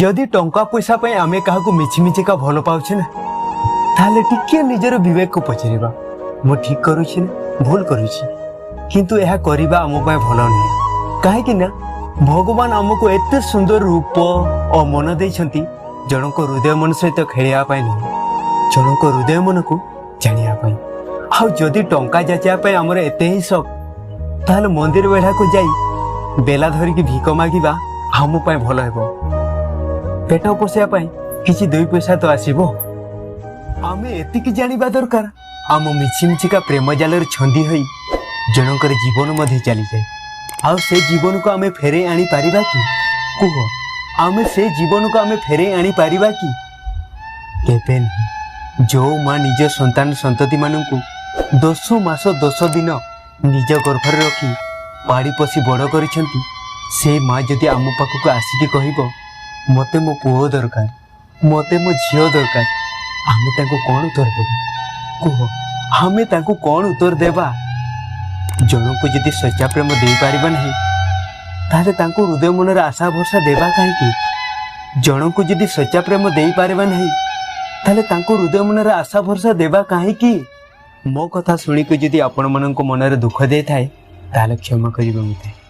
जदि टंका पैसा पे आमे काहाकू मिछिमिछी का भल पाउछे ना ताले टिके निजर विवेक को पचरिबा मो ठीक करूछि ना भूल करूछि किंतु यह करिबा आम पाए भल नहीं काहे कि ना भगवान आमको एते सुंदर रूप और मन देइछंती जनक हृदय मन सहित खेलिया पाए नहीं जनक हृदय मन को जानिया पाए आ जदि टंका जाचिया पाए हमर एते ही शौक ताले मंदिर बेढ़ा को जाई बेला धरी की भिक मागिबा हम पाए भल हेबो पेट पोषिया पाए किछि दुई पैसा तो आसीबो आमे एतिकी जानिबा दरकार आम मिछिमिछिका प्रेम जालर छंदी होई जनकर जीवन मध्य चली जाए आ से जीवन को आमे फेरे आनी पारिबा कि कुह आमे से जीवन को आमे फेरे आनी पारिबा कि केबे नहीं जो मां निज संतान संतति माननकु 10 मास 10 दिन निज गर्भर रखी पाड़ी पोसी बड़ करिसेंती से मां जदि आम पाखक आसिकी कहइबो मते मो पुओ दरकार मते मो झियो दरकार आमे ताको कोन उत्तर देबा कुह आमे ताको कोन उत्तर देबा जन को जदि सच्चा प्रेम दे पारिबा नहीं ताले ताको हृदय मन आशा भरसा देबा काहे कि जन को जदि सच्चा प्रेम दे पारिबा नहीं ताले ताको हृदय मन आशा भरसा देबा काहे कि मो कथा सुनी को जदि आपण मन को मन रे दुख दे थाए ताले क्षमा करिबो मते।